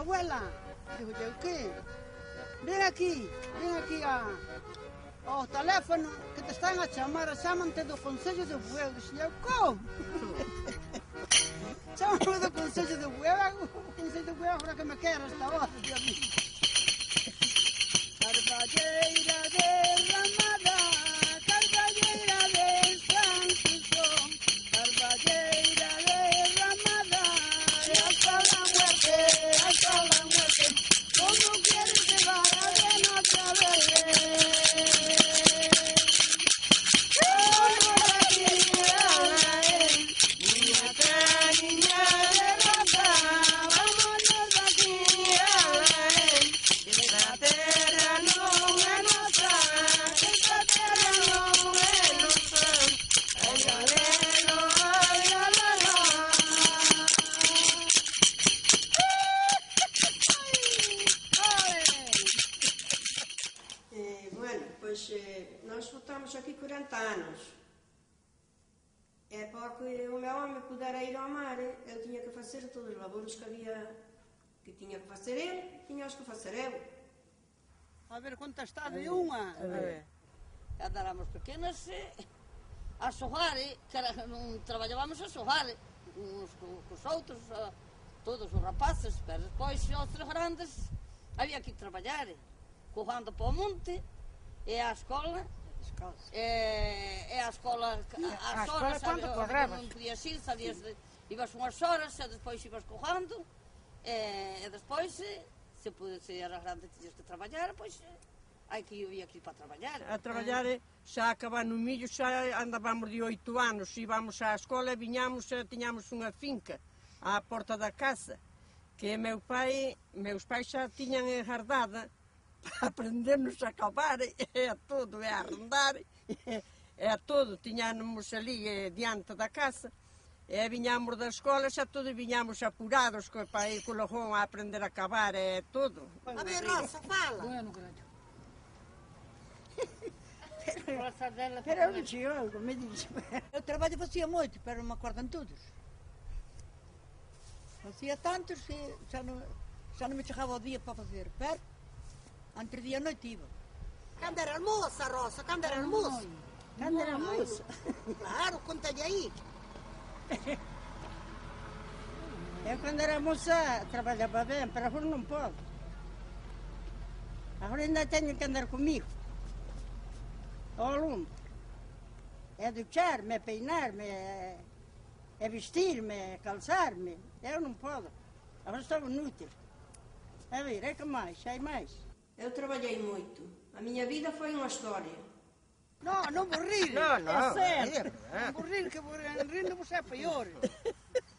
abuela. Digo, eu que? Ven aquí ao teléfono que te están a chamar, chamante do Consello de Bueu. Dixen eu, como? Chamame do Consello de Bueu, o Consello de Bueu agora que me quero esta voz, Dios mío. Carballeira derramada, carballeira de Santiago, carballeira derramada, hasta la muerte, como quieres llevar a de noche a nós votamos aqui 40 anos. É porque o meu home pudera ir ao mar, eu tinha que facer todos os labores que tinha que facer ele, tinha que facer eu. A ver, contestade unha. Cando éramos pequenas, a xogar, non traballábamos a xogar, uns cos outros, todos os rapaces, pero depois os tres grandes había que traballar, cojando para o monte, e a escola, ás horas, cando cobrabas? Non podías ir, salías, ibas unhas horas, e despois ibas cojando, e despois, se eras grande tiñas que traballar, pois, hai que ir aquí para traballar. A traballar, xa acabando o millo, xa andábamos de 8 anos, íbamos á escola e viñamos, tiñamos unha finca á porta da casa, que meus pais xa tiñan engardada para aprendernos a cavar, e a todo, e a arrendar, e a todo, tiñamos ali diante da casa, e viñamos da escola, xa todo viñamos apurados para ir co lojón a aprender a cavar e todo. A ver, Rosa, fala. Bueno, carallo. Pero eu dixo algo, me dixo. Eu traballo facía moito, pero non me acordan todos. Facía tantos que xa non me chegaba o día para facer, pero entre día e noite iba. Cando era moza, Rosa, cando era moza. Cando era moza. Claro, contalle aí. Eu cando era moza traballaba ben, pero agora non podo. Agora ainda teño que andar comigo. Ao lume. É ducharme, é peinarme, é vestirme, é calçarme. Eu non podo. Agora estou inútil. A ver, é que máis? Hai máis? Eu traballei moito. A miña vida foi unha historia. Non vos rir. Non. É certo. Non vos rir, que rindo vos é peor.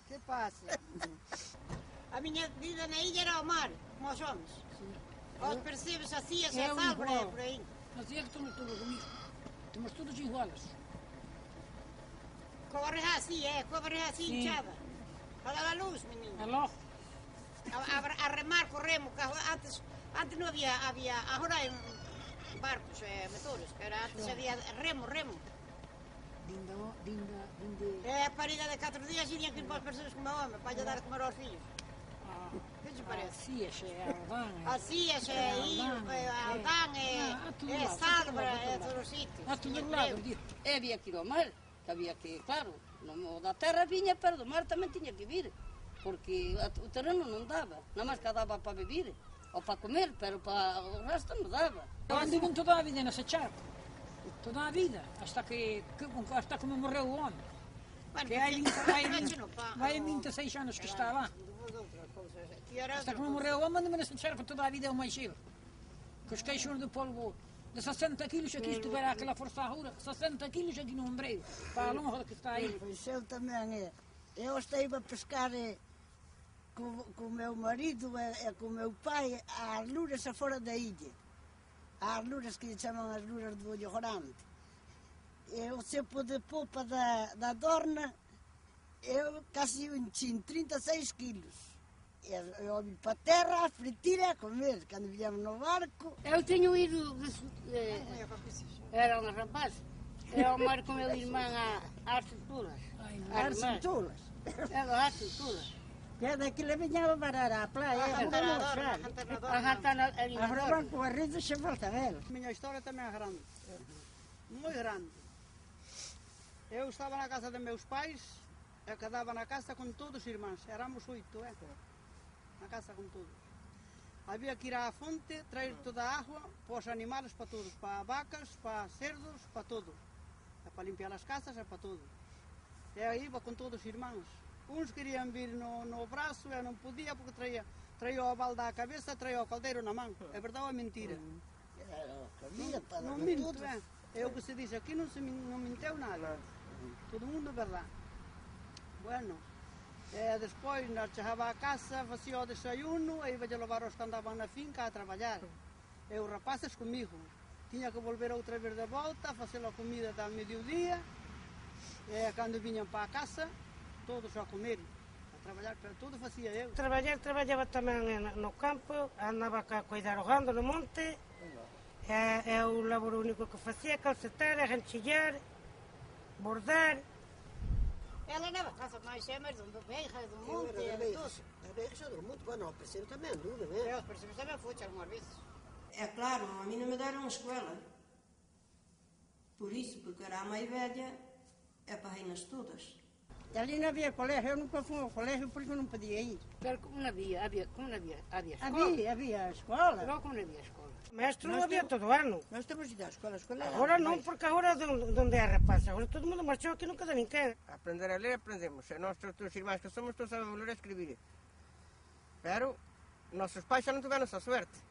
Que pasa? A miña vida na illa era ao mar, como os homens. Os percebes así, as árvores, por aí. Nós ia que estamos todos comigo. Estamos todos iguales. Com a barriga assim, inchada. Para dar a luz, menino. Aló. A remar co remo, que antes non había, agora hai barcos, motores, pero antes había remo. Dinda. É a parida de 4 días irían que ir para os percebes como home, para lle dar a comer aos fillos. Que te parece? Así é, Aldán, Salbra, todos os sitios. A todo lado, tío. E había que ir ao mar, que había que, claro, o da terra viña, pero do mar tamén tiña que vir, porque o terreno non daba, nada máis que daba para vivir, ou para comer, pero para o resto non daba. Eu andiven toda a vida nese charco, toda a vida, hasta que me morreu o home. Que hai 26 anos que está lá. Hasta que me morreu o home, andime nese charco toda a vida é o máis xeiro. Que os queixos de polvo de 60 kilos aqui estuvera aquela força agora, 60 kilos aqui no ombreiro, para a longa que está aí. Pois eu tamén, eu estive a pescar co meu marido e co meu pai ás luras afora da illa. As luras que chaman as luras do ollo grande. E o cepo de popa da Dorna, eu casi enchín 36 kilos. Eu vim para a terra a fritir e a comer, cando viñamos no barco. Eu teño ido, era unha rapaz, ao mar con meu irmán ás Centulas. As cinturas. Ás Centulas. Que daquilo vinha a varar à praia, a roubar com a risa se volta dela. A minha história também é grande, muito grande. Eu estava na casa dos meus pais, eu quedava na casa com todos os irmãos, éramos 8, na casa com todos. Havia que ir à fonte, trazer toda a água para os animais, para todos, para vacas, para cerdos, para tudo. É para limpar as casas, é para tudo. Eu ia com todos os irmãos. Uns queriam vir no braço, eu não podia porque traía o balde à cabeça, traía o caldeiro na mão. É verdade ou é mentira? Não minto, é. É o que se diz aqui, não mentiu nada. Todo mundo é verdade. Bueno, depois nós chegava a casa, fazia o desayuno, aí ia levar os que andavam na finca a trabalhar. E os rapazes comigo. Tinha que volver outra vez de volta, fazer a comida da mediodía. E quando vinham para a casa, todos a comer, a trabalhar, tudo fazia eu. Trabalhava também no campo, andava a cuidar o gando no monte. É o labor único que fazia, calcetar, arranchilhar, bordar. Ela andava casa mais chamas, do berra, do monte, A berra do monte, bueno, o parceiro também andou, não é? Os parceiros também fui algumas vezes. É claro, a mim não me deram escola. Por isso, porque era a mãe velha, é para reinas todas. Ali não havia colégio, eu nunca fui ao colégio porque eu não podia ir. Pero como não havia escola. Havia escola. Não, como não havia escola. Mestre não havia todo ano. Nós temos ido à escola, Agora não, porque agora onde é rapaz, agora todo mundo marchou aqui, nunca dá ninguém. Aprender a ler, aprendemos. Nós, os irmãos que somos, todos sabemos ler e escrever. Pero, nossos pais já não tiveram essa sorte.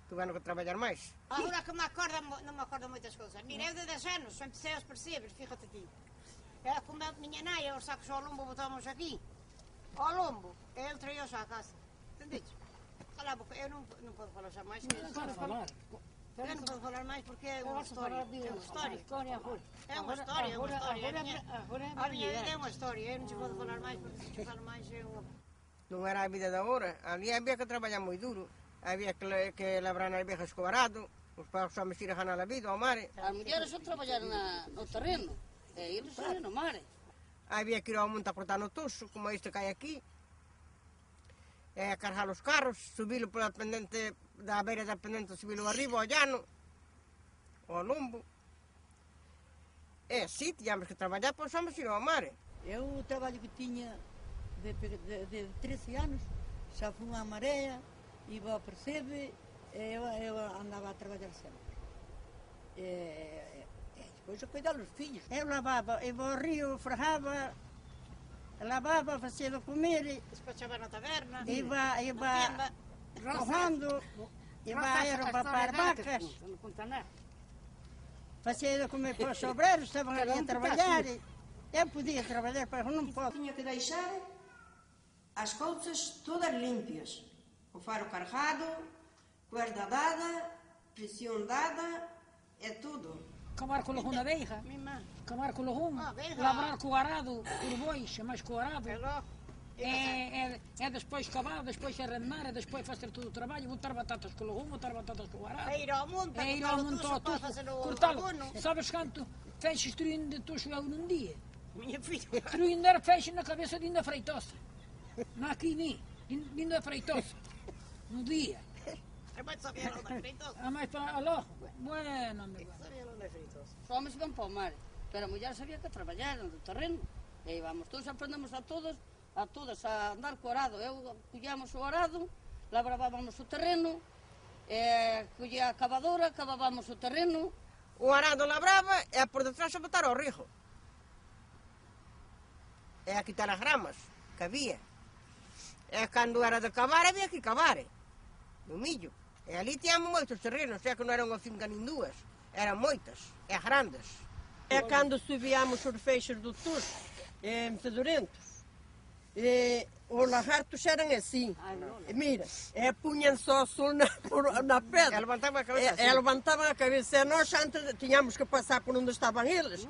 Tiveram que trabalhar mais. Agora que não me acordo muitas coisas. Mira, eu de 10 anos, só empecei aos percebes, fíjate aqui. Era como a minha naia, os sacos ao lombo botávamos aqui. Ao lombo, ele traía-os à casa. Entendidos? Cala a boca, eu não posso falar já mais. Não pode falar. Eu não posso falar mais porque é uma história. É uma história. É uma história, A minha vida é uma história. Eu não te posso falar mais porque se falar mais eu... Não era a vida da hora. Ali havia que trabalhar muito duro. Havia que labrar nas berras com o arado. Os pais só mexeram na vida, ao mar. As mulheres só trabalharam no terreno. E eles iam no mar. Havia que ir ao monte a cortar no tosso, como este cai aqui. Carregar os carros, subi-lo pela pendente, da beira da pendente, subi-lo arriba, ao llano, ao lombo. Sim, tínhamos que trabalhar, pois vamos ir ao mar. Eu, o trabalho que tinha de 13 anos, já fui à maré, ia ao percebe, eu andava a trabalhar sempre. Depois a cuidar dos filhos. Eu lavava, eu ia ao rio, ferrava, lavava, fazia de comer. Despachava na taverna. Ia correndo, ia a roupa para as vacas. Não conta nada. Fazia de comer para os obreiros, estavam ali a trabalhar. Eu podia trabalhar, mas não posso. Tinha que deixar as coisas todas limpas. O faro carregado, cuerda dada, pressão dada, é tudo. Cavar com o lojum na beija. Cavar com o lojum. Labrar com o arado, por bois, mais com o arado. É depois cavar, depois arrendar, depois fazer todo o trabalho, botar batatas com o lojum, botar batatas com o arado. É ir ao monte, ao tucho, cortá-lo. Sabes quanto feixes truindo de tucho eu num dia? Minha filha. Truindo era feixe na cabeça de Inda Freitosa. Não aqui nem, de Inda Freitosa. No dia. A mãe sabia onde é Freitosa. A mãe para alô, bueno, amigo. Sabia onde é Freitosa. Os homens iam para o mar, pero a mulher sabia que trabalhar no terreno. E íbamos todos, aprendemos a todas a andar co arado. Eu collíamos o arado, labrábamos o terreno, collía a cavadora, cavábamos o terreno. O arado labrava e por detrás a botar ao rijo. E a quitar as ramas que había. E cando era de cavar, había que cavar. No millo. E ali tínhamos moitos terrenos, que non era unha finca nin dúas. Eran moitas, e grandes. É cando subíamos os feixes do Tuxo, metedorentos. Os lagartos eram assim. Mira, punham só o sol na pedra. Levantavam a cabeça assim. Levantavam a cabeça. E nós antes tínhamos que passar por onde estavam eles.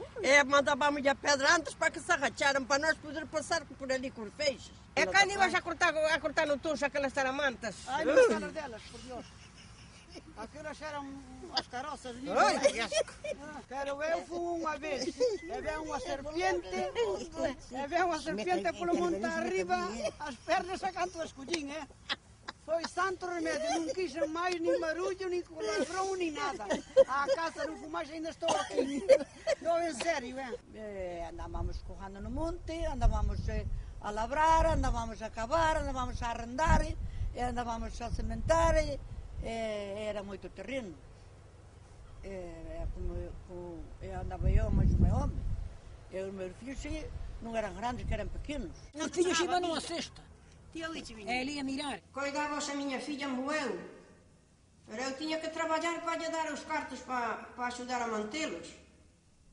Mandávamos a pedra antes para que se agacharam, para nós poder passar por ali com os feixes. É quando ibas a cortar no Tuxo aquelas taramantas. Ai, não está delas, por Deus. Aquelas eram as carroças minhas. Quero eu fui uma vez. Havia uma serpiente pelo monte arriba, as pernas sacando as cozinhas. Foi santo remédio, não quis mais nem barulho, nem ladrão, nem nada. A casa não fui mais, ainda estou aqui. Estou em sério, Andávamos correndo no monte, andávamos a labrar, andávamos a cavar, andávamos a arrendar, andávamos a sementar, era moito terreno. Andava eu, mas o meu homem. E os meus filhos não eram grandes, que eram pequenos. Os filhos iam numa cesta. É ali a mirar. Cuidava-se a minha filha morreu. Eu tinha que trabalhar para lhe dar os cartos para ajudar a mantê-los.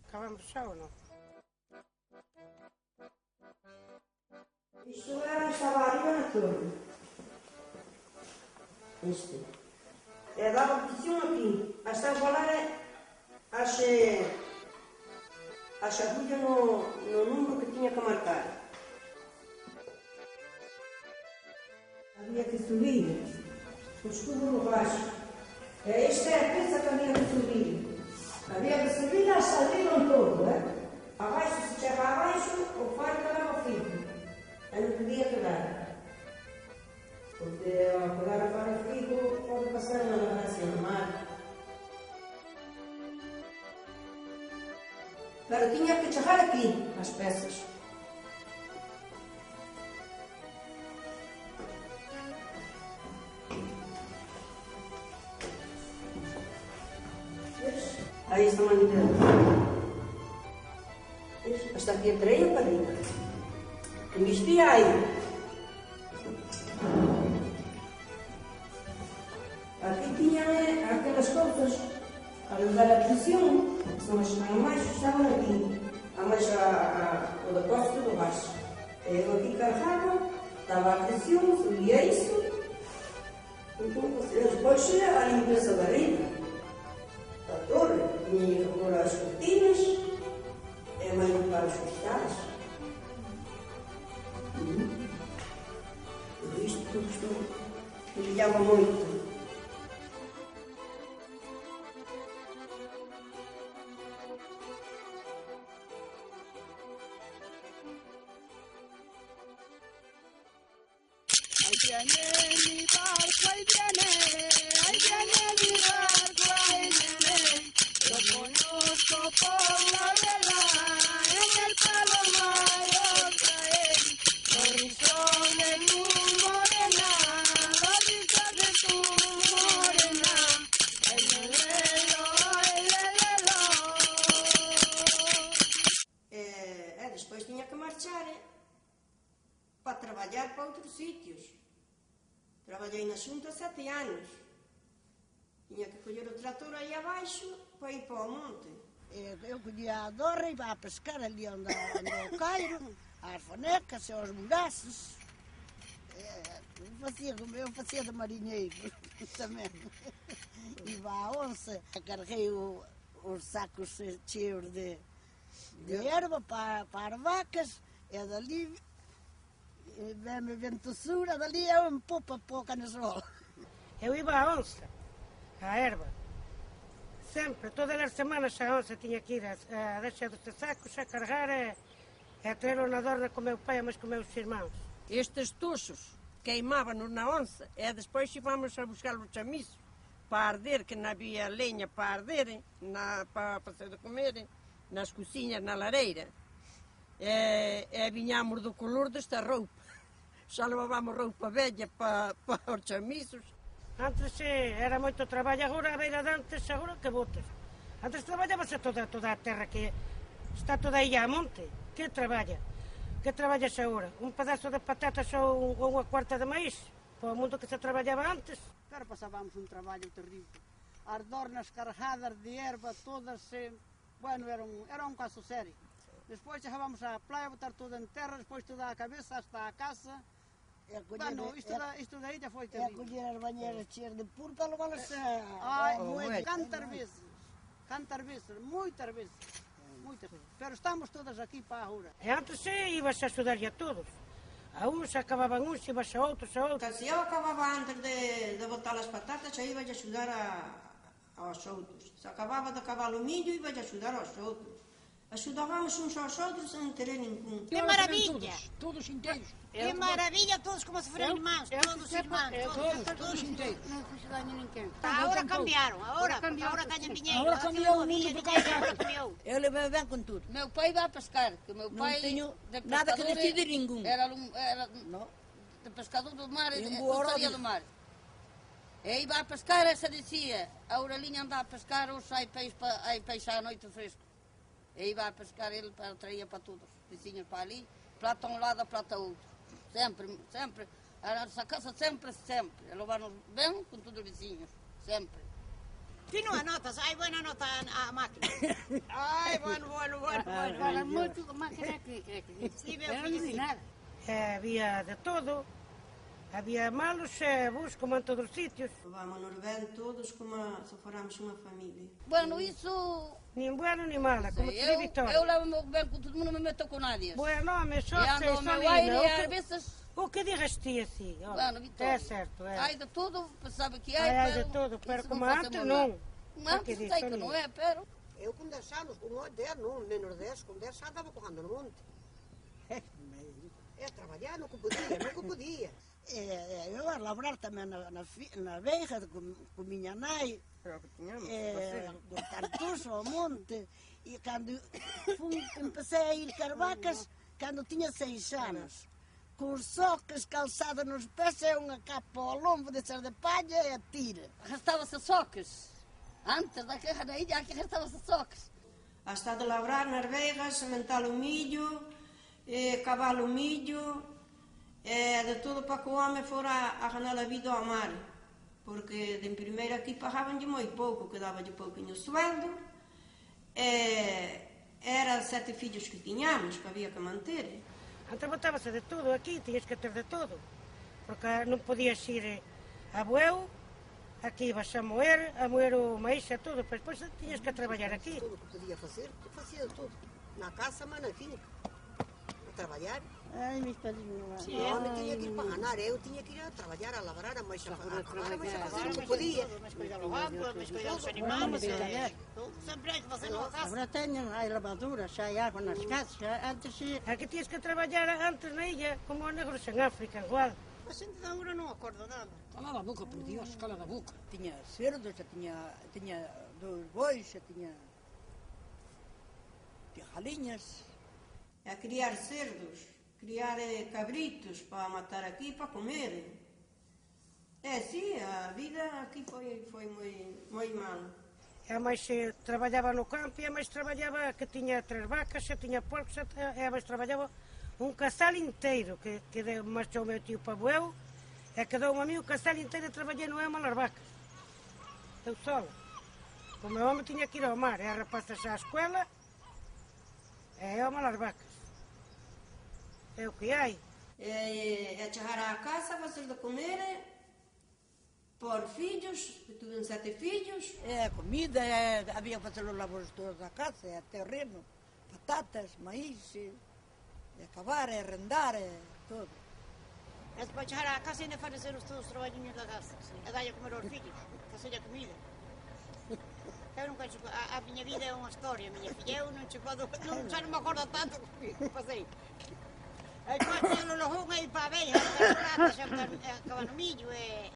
Acabamos já ou não? Isto estava arriba na torre. Isto. Dava posição aqui. Hasta volar a chapulha no número que tinha que marcar. Havia que subir o escudo baixo. Esta é a peça que havia que subir. Havia que subir a saíram todo, Abaixo, se chega abaixo, o faro quedava firme. Aí não podia quedar. Porque ao pegar o faro frio, pode passar na navegância no mar. Pero tinha que chegar aqui, as peças. Aí está uma linha. Hasta aqui entrei a parede. Investi aí. Aqui tinha aquelas coisas a levar a pressão. São as que mais estavam aqui. A mais o depósito do baixo. Eu aqui carregava, estava a pressão, subia isso. Então, depois a limpeza da rede. A torre, tinha que pôr as cortinas, mais limpar os cristais. Tudo isto brilhava muito. Ahí viene mi barco, ahí viene mi barco, ahí viene. Lo conozco por la vela, en el palomar trae. Los rizos de tu morena, los rizos de tu morena. Ay, lelelo, ay, lelelo. Depois tinha que marchar para trabalhar para outros sítios. Trabalhei na Xunta 7 anos. Tinha que colher o trator aí abaixo para ir para o monte. Eu colhia a dorra e ia pescar ali onde o Cairo, às fanecas, aos buraços. Eu fazia de marinheiro também. Iba à onça, carreguei os sacos cheios de erva para as vacas, e dali vem ventossura, dali eu me poupa para o canasola. Eu iba à onça, à erva. Sempre, todas as semanas a onça tinha que ir a deixar dos sacos, a carregar, a trazer na dorna com o meu pai, mas com os meus irmãos. Estes tuchos queimavam-nos na onça e depois íamos a buscar os chamiços para arder, que não havia lenha para arder, para fazer de comer, nas cozinhas, na lareira. E vinhamos do color desta roupa. Só levávamos roupa velha para os chamiços. Antes era moito traballo, agora a beira de antes, agora que botas. Antes traballábase toda a terra que está toda aí a monte. Que traballa? Que traballas agora? Un pedazo de patatas ou unha cuarta de maíz? Para o mundo que se traballaba antes. Pero pasábamos un traballo terrible. As dornas carregadas de erva, todas, bueno, era un caso serio. Despois chegábamos á praia, botar tudo en terra, despois toda a cabeça hasta a casa. Bueno, isto daí já foi terrible. É colher as banheiras cheias de puro para levá-las cantar vezes, muitas vezes. Pero estamos todas aquí para agora. E antes ibas a estudar a todos. A uns acababan uns, ibas a outros, a outros. Se eu acababa antes de botar as patatas, xa iba a axudar aos outros. Se acababa de acabar o millo, iba a axudar aos outros. Axudábamos uns aos outros sem querer ningún. Que maravilha! Todos inteiros. Que maravilha, todos como se foram irmãos, todos irmãos, Todos inteiros. Agora cambiaram, agora ganham dinheiro. Agora cambiou o mundo por causa agora cambiou. Eu levei bem com tudo. Meu pai vai pescar, que meu Não pai... tenho de nada que pescador, decidir nenhum. Era Não. de pescador do mar, Em de boa hora putaria de- do mar. E aí vai a pescar, essa dizia, a Aurelinha anda a pescar, ou sai peixe à noite fresco. E aí vai a pescar, ele traía para todos, vizinhos para ali, plata um lado, plata outro. Sempre, sempre. A nossa casa sempre. Levar-nos bem com todos os vizinhos, sempre. Tu não anotas? Ai, boa nota a máquina. Ai, bueno. Fala muito da máquina aqui. Sim, meu filho, nada. Había de todo. Había malos e bons, como en todos os sitios. Levámonos bem todos como se fôramos uma família. Bueno, isso... Nin bueno ni mala, como te di Vitória. Eu levo-me bem com todo mundo, não me meto com nadie. Bueno, home, só E ando sei, ao só meu aire, Lina. e às vezes... O que digas ti assim? ó? Bueno, Vitória, É certo, é. Ai de tudo, sabe que Ai de tudo, pero isso como não faz antes mal. não. Antes diz, sei que Sonia? não é, pero... Eu com 10 anos, com 10 não, menos 10, com 10 já andava correndo no monte. É, trabalhar no que podia. Eu a labrar também na beija com minha nai, com Tartuso ao monte. E quando comecei a ir carvacas, quando tinha 6 anos, com os socas calçados nos pés, uma capa ao lombo de ser de palha e atira. Restava-se socas. Antes da guerra da ilha, aqui restava-se socas. Hasta de labrar nas veigas, sementar o milho, cavar o milho, de tudo para que o homem fora a ganhar a vida ao mar. Porque de primeiro aqui pagavam-lhe muito pouco, que dava-lhe pouquinho sueldo. Eram 7 filhos que tínhamos, que havia que manter. Antes botava-se de tudo aqui, tinhas que ter de tudo. Porque não podias ir a Bueu, aqui ibas a moer o maíz e tudo, depois tinhas que trabalhar aqui. Tudo que podia fazer, eu fazia tudo. Na casa, mas na finca. A trabalhar. Ai, meus padrinhos. O homem tinha que ir para ganhar, eu tinha que ir a trabalhar, a labrar, a mais a fazer o que podia. Mas cuidar do ramo, mas cuidar dos animais. Sempre é que você não faz. Agora tenho a lavadura, já há água nas casas, antes... Aqui tinhas que trabalhar antes na ilha, como os negros em África, igual. A gente da agora não acorda nada. Cala da boca, por Dios, cala da boca. Tinha cerdos, tinha 2 bois, tinha galinhas. A criar cerdos, criar cabritos para matar aqui e para comer. Sim, a vida aqui foi muito mal. A mais trabalhava no campo e a mais trabalhava que tinha 3 vacas, e tinha porcos, e a mais trabalhava um casal inteiro, que marchou o meu tio para Bueu, e quedou-me a mim o casal inteiro, trabalhei no Ema nas vacas. Eu sola. O meu homem tinha que ir ao mar, e a rapazas à escola, e eu nas vacas. É o que há. Chegar à casa, fazer de comer, por filhos, que tivemos 7 filhos. Comida, havia que fazer os labores todos da casa, terreno, batatas, maíz, cavar, arrendar, tudo. Mas para chegar à casa ainda fazer os teus trabalhinhos da casa. A dar a comer aos filhos, fazer a comida. Eu nunca chego, a minha vida é uma história, minha filha. Eu não chego, já não me acordo tanto que passei. Enquanto eu não arrumo aí para a beira, a prata, já acaba no milho,